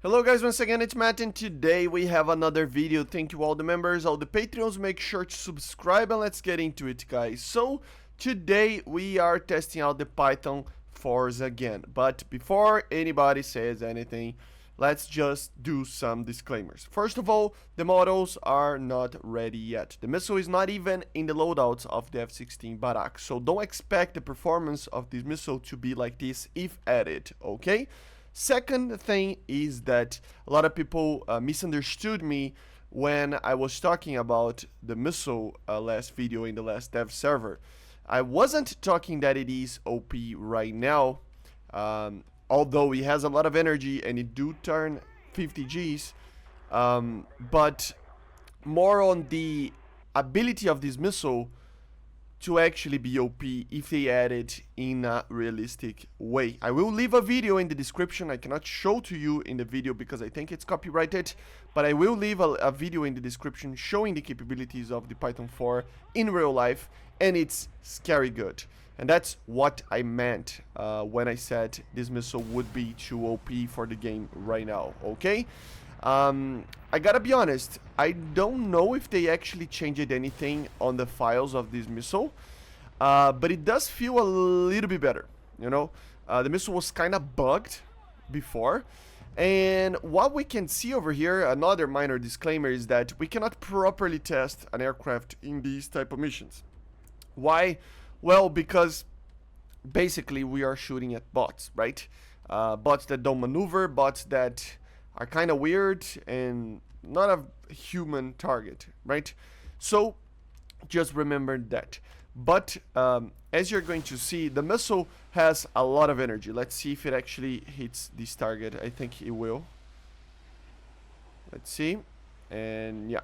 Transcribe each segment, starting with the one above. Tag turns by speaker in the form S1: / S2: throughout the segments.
S1: Hello guys, once again it's Matt, and today we have another video. Thank you all the members, all the Patreons, make sure to subscribe and let's get into it guys. So today we are testing out the Python 4s again, but before anybody says anything, let's just do some disclaimers. First of all, the models are not ready yet. The missile is not even in the loadouts of the F-16 MatAWG, so don't expect the performance of this missile to be like this if added, okay? Second thing is that a lot of people misunderstood me when I was talking about the missile last video in the last dev server. I wasn't talking that it is OP right now, although it has a lot of energy and it do turn 50 Gs, but more on the ability of this missile to actually be OP if they add it in a realistic way. I will leave a video in the description. I cannot show to you in the video because I think it's copyrighted, but I will leave a video in the description showing the capabilities of the Python 4 in real life, and it's scary good. And that's what I meant when I said this missile would be too OP for the game right now, okay? I gotta be honest, I don't know if they actually changed anything on the files of this missile, but it does feel a little bit better, you know? The missile was kind of bugged before, and what we can see over here, another minor disclaimer, is that we cannot properly test an aircraft in these type of missions. Why? Well, because basically we are shooting at bots, right? Bots that don't maneuver, bots that are kind of weird and not a human target, right? So just remember that. But as you're going to see, the missile has a lot of energy. Let's see if it actually hits this target. I think it will. Let's see. And yeah.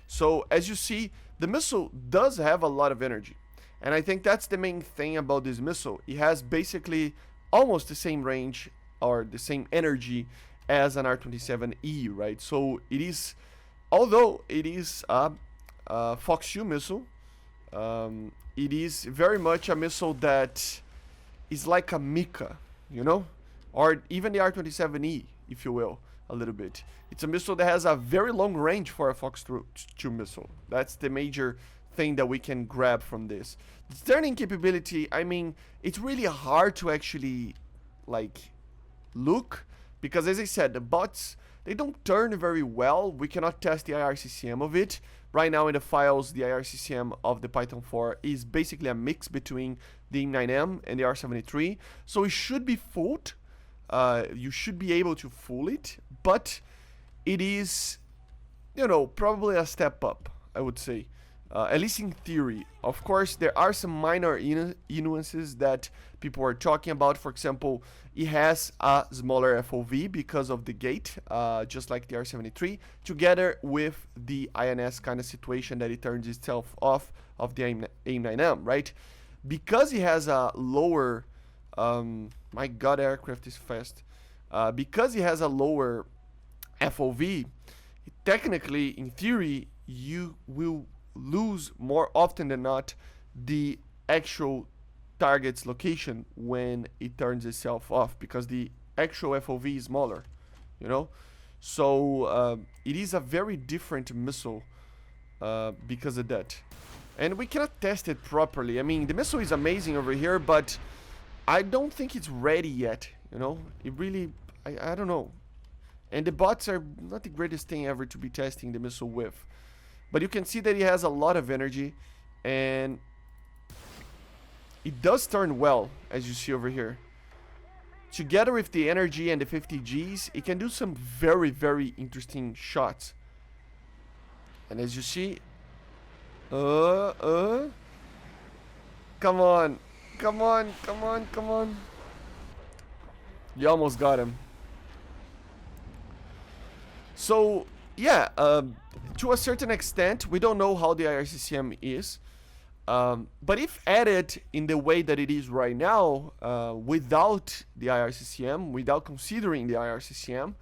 S1: So as you see, the missile does have a lot of energy. And I think that's the main thing about this missile. It has basically almost the same range or the same energy as an R-27E, right? So it is, although it is a Fox 2 missile, it is very much a missile that is like a Mika, you know? Or even the R-27E, if you will, a little bit. It's a missile that has a very long range for a Fox 2 missile. That's the major thing that we can grab from this. The turning capability, I mean, it's really hard to actually, like, look, because as I said, the bots, they don't turn very well. We cannot test the IRCCM of it. Right now in the files, the IRCCM of the Python 4 is basically a mix between the M9M and the R73. So it should be fooled. You should be able to fool it, but it is, you know, probably a step up, I would say. At least in theory. Of course, there are some minor nuances that people are talking about. For example, it has a smaller FOV because of the gate, just like the R73, together with the INS kind of situation that it turns itself off of the M9M, right? Because it has a lower, my god, aircraft is fast. Because it has a lower FOV, technically, in theory, you will lose more often than not the actual target's location when it turns itself off, because the actual FOV is smaller, you know? So it is a very different missile because of that. And we cannot test it properly. I mean, the missile is amazing over here, but I don't think it's ready yet, you know? It really, I don't know. And the bots are not the greatest thing ever to be testing the missile with. But you can see that it has a lot of energy, and it does turn well, as you see over here. Together with the energy and the 50 Gs, it can do some very, very interesting shots. And as you see, come on, come on, come on, come on. You almost got him. So yeah, to a certain extent, we don't know how the IRCCM is, but if added in the way that it is right now, without the IRCCM, without considering the IRCCM,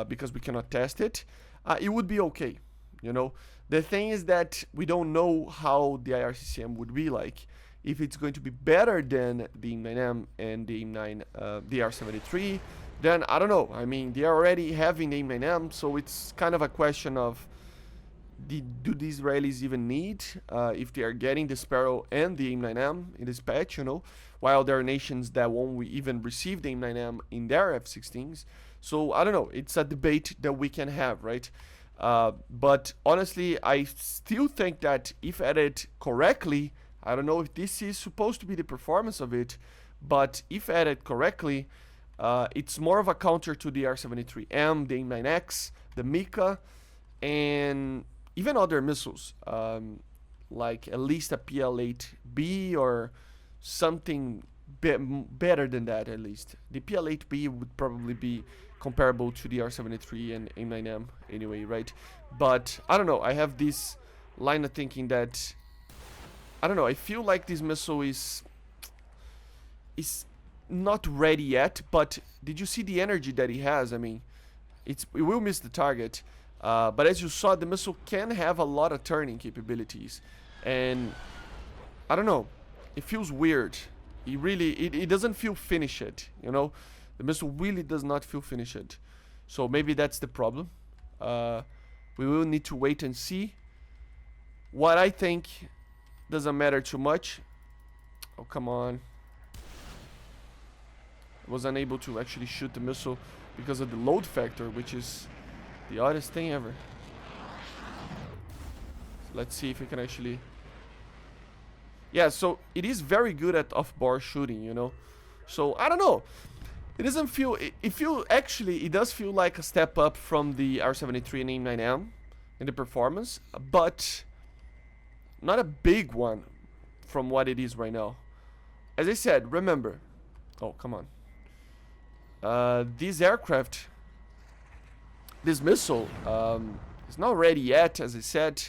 S1: because we cannot test it, it would be okay, you know. The thing is that we don't know how the IRCCM would be like. If it's going to be better than the M9M and the M9, the R73, then I don't know. I mean, they're already having the AIM-9M, so it's kind of a question of do the Israelis even need if they are getting the Sparrow and the AIM-9M in this patch, you know, while there are nations that won't even receive the AIM-9M in their F-16s. So I don't know. It's a debate that we can have, right? But honestly, I still think that if added correctly, I don't know if this is supposed to be the performance of it, but if added correctly, it's more of a counter to the R-73M, the AIM-9X, the Mika, and even other missiles, like at least a PL-8B or something better than that at least. The PL-8B would probably be comparable to the R-73 and AIM-9M anyway, right? But I don't know, I have this line of thinking that, I don't know, I feel like this missile is not ready yet, but did you see the energy that he has? I mean, it will miss the target, but as you saw, the missile can have a lot of turning capabilities, and I don't know, it feels weird. It doesn't feel finished, you know? The missile really does not feel finished. So maybe that's the problem. We will need to wait and see. What I think doesn't matter too much. Oh, come on. I was unable to actually shoot the missile because of the load factor, which is the oddest thing ever. So let's see if we can actually... Yeah, so it is very good at off-bar shooting, you know. So I don't know. It doesn't feel... It does feel like a step up from the R-73 and AIM-9M in the performance, but not a big one from what it is right now. As I said, remember... Oh, come on. This aircraft, this missile, is not ready yet, as I said.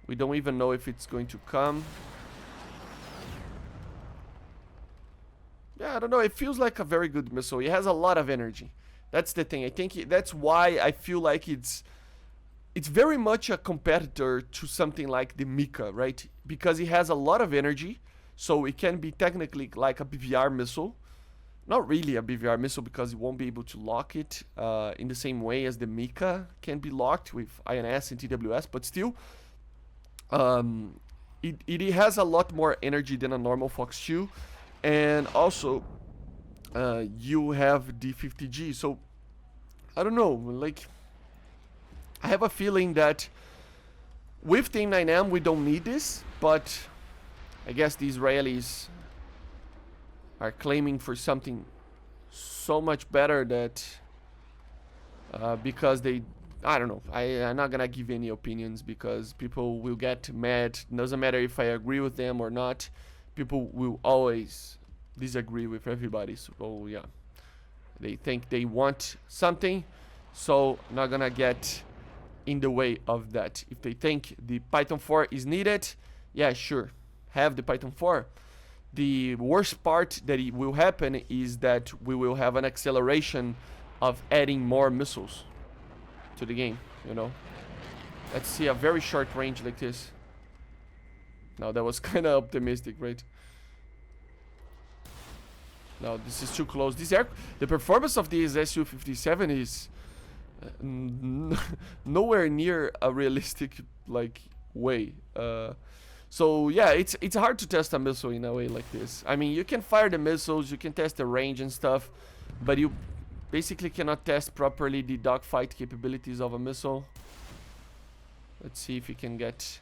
S1: We don't even know if it's going to come. Yeah, I don't know. It feels like a very good missile. It has a lot of energy. That's the thing. I think that's why I feel like it's very much a competitor to something like the Mika, right? Because it has a lot of energy, so it can be technically like a BVR missile. Not really a BVR missile because you won't be able to lock it in the same way as the Mika can be locked with INS and TWS, but still, it has a lot more energy than a normal Fox 2, and also you have the 50G. So I don't know, like I have a feeling that with the AIM-9M we don't need this, but I guess the Israelis are claiming for something so much better that because they, I don't know, I'm not gonna give any opinions because people will get mad. Doesn't matter if I agree with them or not, people will always disagree with everybody. So yeah, they think they want something, so not gonna get in the way of that. If they think the Python 4 is needed, yeah, sure, have the Python 4. The worst part that it will happen is that we will have an acceleration of adding more missiles to the game, you know. Let's see a very short range like this. Now that was kind of optimistic, right? No, this is too close. The performance of this Su-57 is nowhere near a realistic like way. So yeah, it's hard to test a missile in a way like this. I mean, you can fire the missiles, you can test the range and stuff, but you basically cannot test properly the dogfight capabilities of a missile. Let's see if you can get...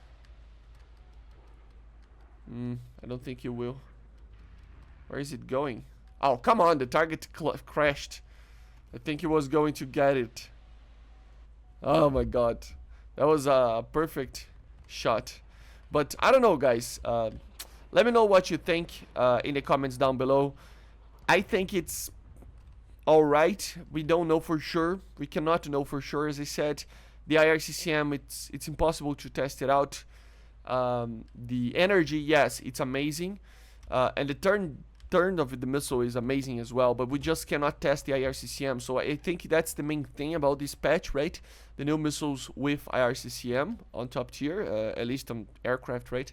S1: I don't think you will. Where is it going? Oh, come on, the target crashed. I think he was going to get it. Oh my god. That was a perfect shot. But I don't know, guys. Let me know what you think in the comments down below. I think it's alright. We don't know for sure. We cannot know for sure, as I said. The IRCCM, it's impossible to test it out. The energy, yes, it's amazing. And the turn of the missile is amazing as well, but we just cannot test the IRCCM. So I think that's the main thing about this patch, right? The new missiles with IRCCM on top tier, at least on aircraft, right?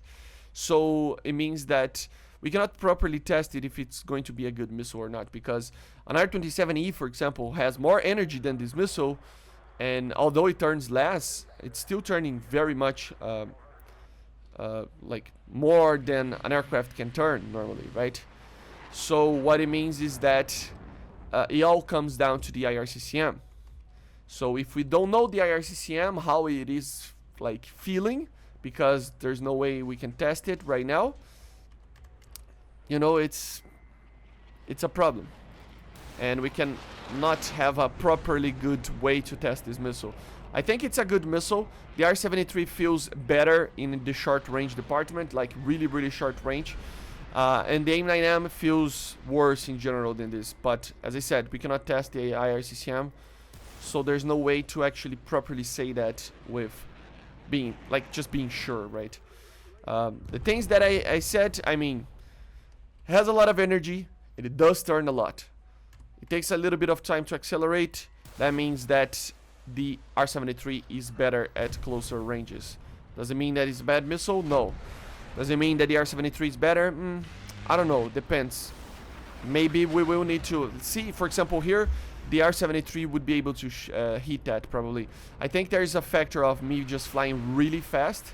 S1: So it means that we cannot properly test it if it's going to be a good missile or not, because an R-27E, for example, has more energy than this missile, and although it turns less, it's still turning very much like more than an aircraft can turn normally, right? So what it means is that it all comes down to the IRCCM. So if we don't know the IRCCM, how it is like feeling, because there's no way we can test it right now, you know, it's a problem, and we can not have a properly good way to test this missile. I think it's a good missile. The R-73 feels better in the short range department, like really short range. And the AIM-9M feels worse in general than this. But as I said, we cannot test the IRCCM, so there's no way to actually properly say that with being, like, just being sure, right? The things that I said, I mean, it has a lot of energy, and it does turn a lot. It takes a little bit of time to accelerate. That means that the R-73 is better at closer ranges. Does it mean that it's a bad missile? No. Does it mean that the R-73 is better? I don't know. Depends. Maybe we will need to see. For example, here, the R-73 would be able to hit that probably. I think there is a factor of me just flying really fast.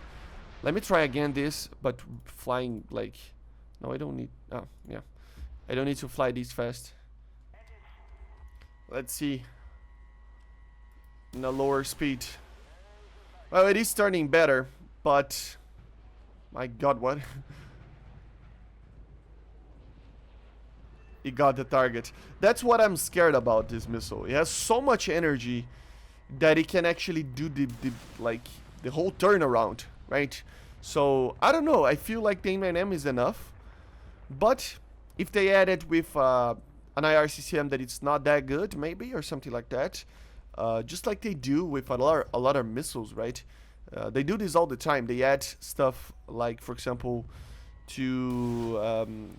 S1: Let me try again this, but flying like... No, I don't need... Oh, yeah. I don't need to fly this fast. Let's see. In a lower speed. Well, it is turning better, but... My god, what? It got the target. That's what I'm scared about, this missile. It has so much energy that it can actually do the whole turnaround, right? So, I don't know. I feel like the AIM-9M is enough. But if they add it with an IRCCM that it's not that good, maybe, or something like that, just like they do with a lot of missiles, right? They do this all the time. They add stuff like, for example, to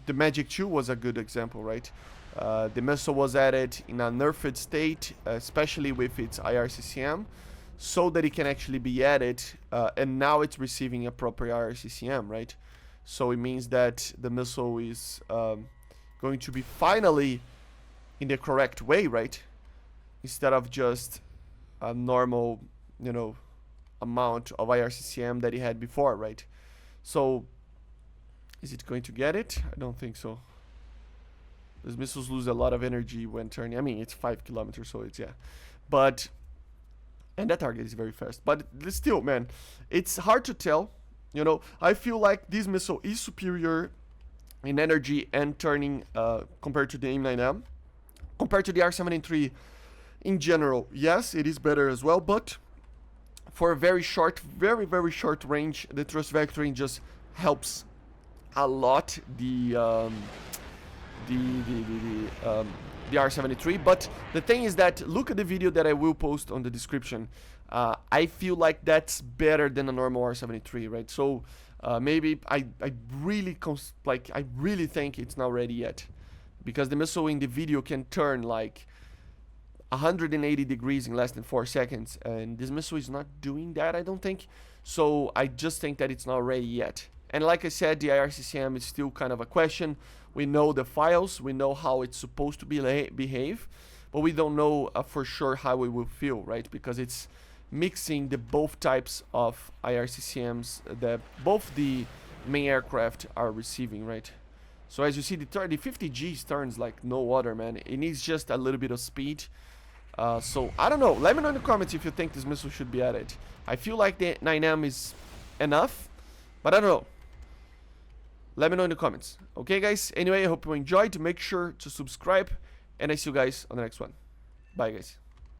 S1: the Magic 2 was a good example, right? The missile was added in a nerfed state, especially with its IRCCM, so that it can actually be added, and now it's receiving a proper IRCCM, right? So it means that the missile is going to be finally in the correct way, right? Instead of just a normal, you know, amount of IRCCM that he had before, right? So, is it going to get it? I don't think so. These missiles lose a lot of energy when turning. I mean, it's 5 kilometers, so it's, yeah. But, and that target is very fast. But still, man, it's hard to tell. You know, I feel like this missile is superior in energy and turning compared to the AIM-9M. Compared to the R-73 in general, yes, it is better as well, but for a very short, very short range, the thrust vectoring just helps a lot the R-73. But the thing is that, look at the video that I will post on the description. I feel like that's better than a normal R-73, right? So maybe I really think it's not ready yet, because the missile in the video can turn like 180 degrees in less than 4 seconds, and this missile is not doing that, I don't think. So I just think that it's not ready yet. And like I said, the IRCCM is still kind of a question. We know the files, we know how it's supposed to behave, but we don't know for sure how it will feel, right? Because it's mixing the both types of IRCCMs that both the main aircraft are receiving, right? So as you see, the 50G turns like no other, man. It needs just a little bit of speed. So I don't know. Let me know in the comments if you think this missile should be added. I feel like the 9M is enough, but I don't know. Let me know in the comments. Okay, guys? Anyway, I hope you enjoyed. Make sure to subscribe, and I see you guys on the next one. Bye, guys.